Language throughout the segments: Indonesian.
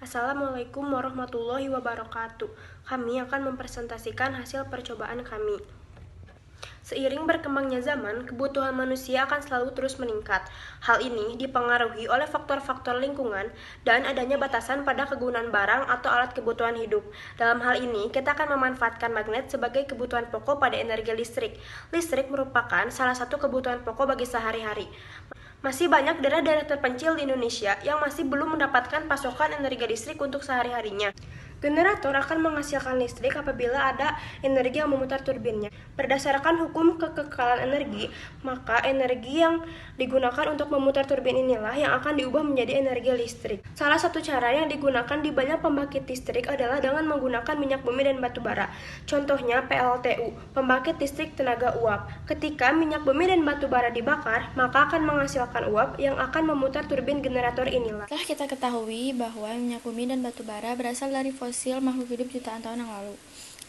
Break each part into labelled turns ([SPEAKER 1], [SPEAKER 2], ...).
[SPEAKER 1] Assalamualaikum warahmatullahi wabarakatuh. Kami akan mempresentasikan hasil percobaan kami. Seiring berkembangnya zaman, kebutuhan manusia akan selalu terus meningkat. Hal ini dipengaruhi oleh faktor-faktor lingkungan dan adanya batasan pada kegunaan barang atau alat kebutuhan hidup. Dalam hal ini, kita akan memanfaatkan magnet sebagai kebutuhan pokok pada energi listrik. Listrik merupakan salah satu kebutuhan pokok bagi sehari-hari. Masih banyak daerah-daerah terpencil di Indonesia yang masih belum mendapatkan pasokan energi listrik untuk sehari-harinya. Generator akan menghasilkan listrik apabila ada energi yang memutar turbinnya. Berdasarkan hukum kekekalan energi, maka energi yang digunakan untuk memutar turbin inilah yang akan diubah menjadi energi listrik. Salah satu cara yang digunakan di banyak pembangkit listrik adalah dengan menggunakan minyak bumi dan batu bara. Contohnya PLTU, pembangkit listrik tenaga uap. Ketika minyak bumi dan batu bara dibakar, maka akan menghasilkan uap yang akan memutar turbin generator inilah.
[SPEAKER 2] Telah kita ketahui bahwa minyak bumi dan batu bara berasal dari fosil makhluk hidup jutaan tahun yang lalu.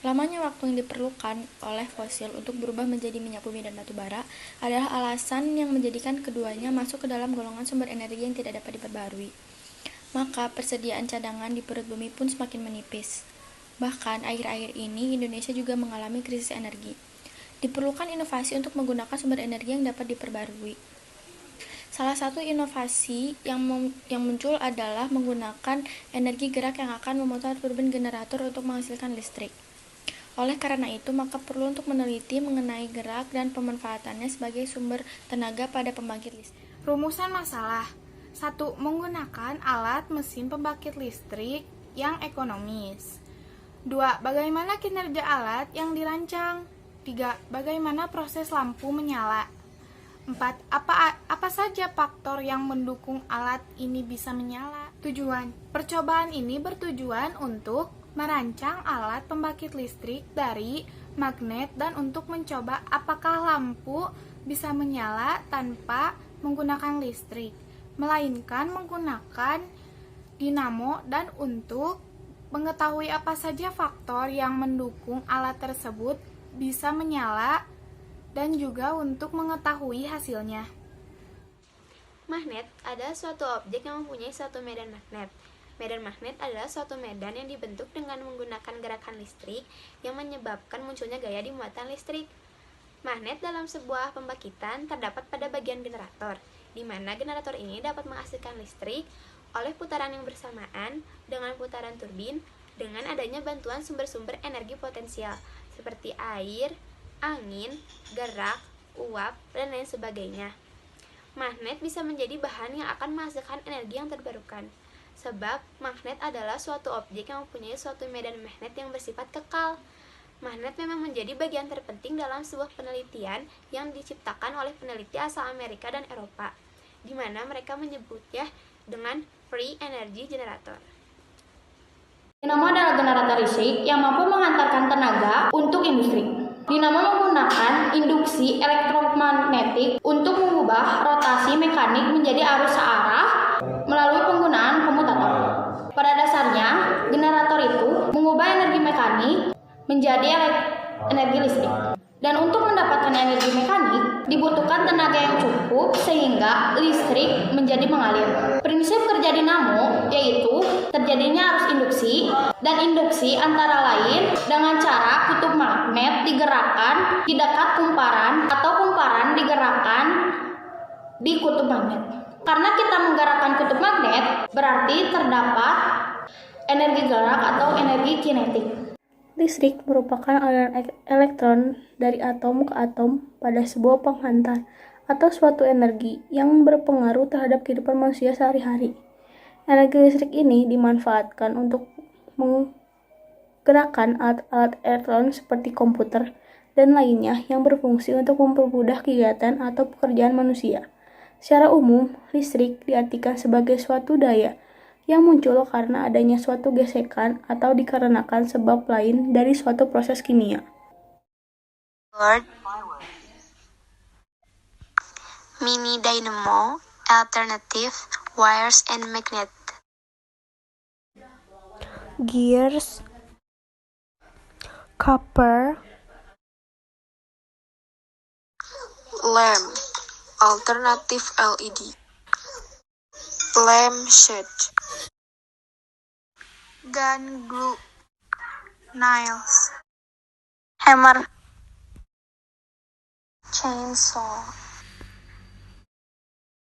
[SPEAKER 2] Lamanya waktu yang diperlukan oleh fosil untuk berubah menjadi minyak bumi dan batu bara adalah alasan yang menjadikan keduanya masuk ke dalam golongan sumber energi yang tidak dapat diperbarui. Maka persediaan cadangan di perut bumi pun semakin menipis. Bahkan akhir-akhir ini Indonesia juga mengalami krisis energi. Diperlukan inovasi untuk menggunakan sumber energi yang dapat diperbarui. Salah satu inovasi yang muncul adalah menggunakan energi gerak yang akan memutar turbin generator untuk menghasilkan listrik. Oleh karena itu, maka perlu untuk meneliti mengenai gerak dan pemanfaatannya sebagai sumber tenaga pada pembangkit listrik.
[SPEAKER 3] Rumusan masalah 1. Menggunakan alat mesin pembangkit listrik yang ekonomis. 2. Bagaimana kinerja alat yang dirancang. 3. Bagaimana proses lampu menyala. 4. Apa saja faktor yang mendukung alat ini bisa menyala? Tujuan percobaan ini bertujuan untuk merancang alat pembangkit listrik dari magnet dan untuk mencoba apakah lampu bisa menyala tanpa menggunakan listrik, melainkan menggunakan dinamo, dan untuk mengetahui apa saja faktor yang mendukung alat tersebut bisa menyala dan juga untuk mengetahui hasilnya.
[SPEAKER 4] Magnet adalah suatu objek yang mempunyai suatu medan magnet. Medan magnet adalah suatu medan yang dibentuk dengan menggunakan gerakan listrik yang menyebabkan munculnya gaya di muatan listrik. Magnet dalam sebuah pembangkitan terdapat pada bagian generator, di mana generator ini dapat menghasilkan listrik oleh putaran yang bersamaan dengan putaran turbin dengan adanya bantuan sumber-sumber energi potensial seperti air, angin, gerak, uap, dan lain sebagainya. Magnet bisa menjadi bahan yang akan menghasilkan energi yang terbarukan, sebab magnet adalah suatu objek yang mempunyai suatu medan magnet yang bersifat kekal. Magnet memang menjadi bagian terpenting dalam sebuah penelitian yang diciptakan oleh peneliti asal Amerika dan Eropa, di mana mereka menyebutnya dengan free energy generator.
[SPEAKER 5] Dinamo adalah generator listrik yang mampu menghantarkan tenaga untuk industri. Dinamo menggunakan induksi elektromagnetik untuk mengubah rotasi mekanik menjadi arus searah melalui penggunaan komutator. Pada dasarnya, generator itu mengubah energi mekanik menjadi energi listrik. Dan untuk mendapatkan energi mekanik, dibutuhkan tenaga yang cukup sehingga listrik menjadi mengalir. Prinsip kerja dinamo yaitu terjadinya arus induksi, dan induksi antara lain dengan cara kutub magnet digerakkan di dekat kumparan atau kumparan digerakkan di kutub magnet. Karena kita menggerakkan kutub magnet, berarti terdapat energi gerak atau energi kinetik.
[SPEAKER 1] Listrik merupakan aliran elektron dari atom ke atom pada sebuah penghantar atau suatu energi yang berpengaruh terhadap kehidupan manusia sehari-hari. Energi listrik ini dimanfaatkan untuk menggerakkan alat-alat elektron seperti komputer dan lainnya yang berfungsi untuk mempermudah kegiatan atau pekerjaan manusia. Secara umum, listrik diartikan sebagai suatu daya yang muncul karena adanya suatu gesekan atau dikarenakan sebab lain dari suatu proses kimia.
[SPEAKER 4] Mini dynamo, alternative, wires and magnet.
[SPEAKER 1] Gears, copper,
[SPEAKER 4] Lamp, alternative LED. Lampshade.
[SPEAKER 3] gun glue, nails,
[SPEAKER 6] hammer, chainsaw.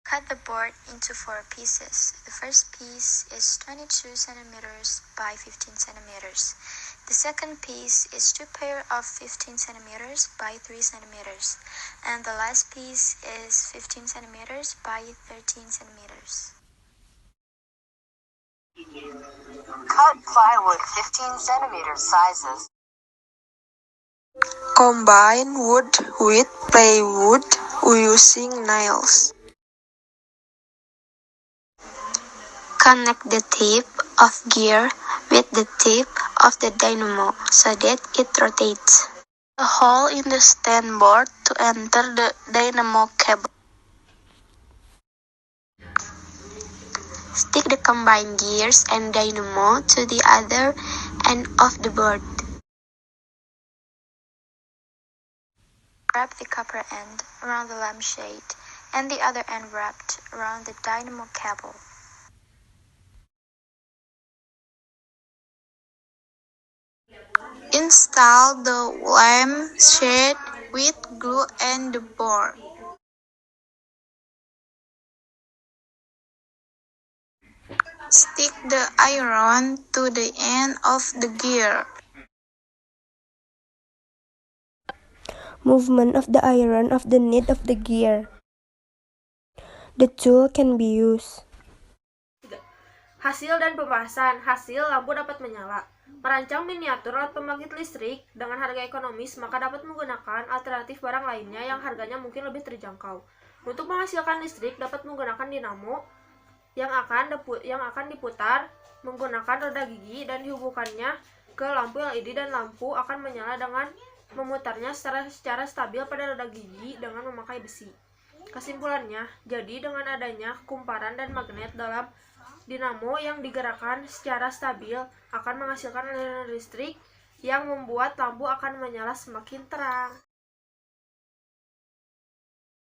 [SPEAKER 6] Cut the board into 4 pieces. The first piece is 22 centimeters by 15 centimeters. The second piece is 2 pair of 15 centimeters by 3 centimeters. And the last piece is 15 centimeters by 13 centimeters.
[SPEAKER 7] Cut plywood 15 centimeter sizes.
[SPEAKER 8] Combine wood with plywood using nails.
[SPEAKER 6] Connect the tip of gear with the tip of the dynamo so that it rotates.
[SPEAKER 8] A hole in the stand board to enter the dynamo cable.
[SPEAKER 6] Stick the combined gears and dynamo to the other end of the board. Wrap the copper end around the lampshade and the other end wrapped around the dynamo cable.
[SPEAKER 3] install the lampshade with glue and the board. Stick the iron to the end of the gear.
[SPEAKER 1] Movement of the iron of the need of the gear. The tool can be used.
[SPEAKER 9] Hasil dan pembahasan. Hasil, lampu dapat menyala. Merancang miniatur alat pembangkit listrik dengan harga ekonomis, maka dapat menggunakan alternatif barang lainnya yang harganya mungkin lebih terjangkau. Untuk menghasilkan listrik, dapat menggunakan dinamo yang akan diputar menggunakan roda gigi dan dihubungkannya ke lampu LED, dan lampu akan menyala dengan memutarnya secara stabil pada roda gigi dengan memakai besi. Kesimpulannya, jadi dengan adanya kumparan dan magnet dalam dinamo yang digerakkan secara stabil akan menghasilkan aliran listrik yang membuat lampu akan menyala semakin terang.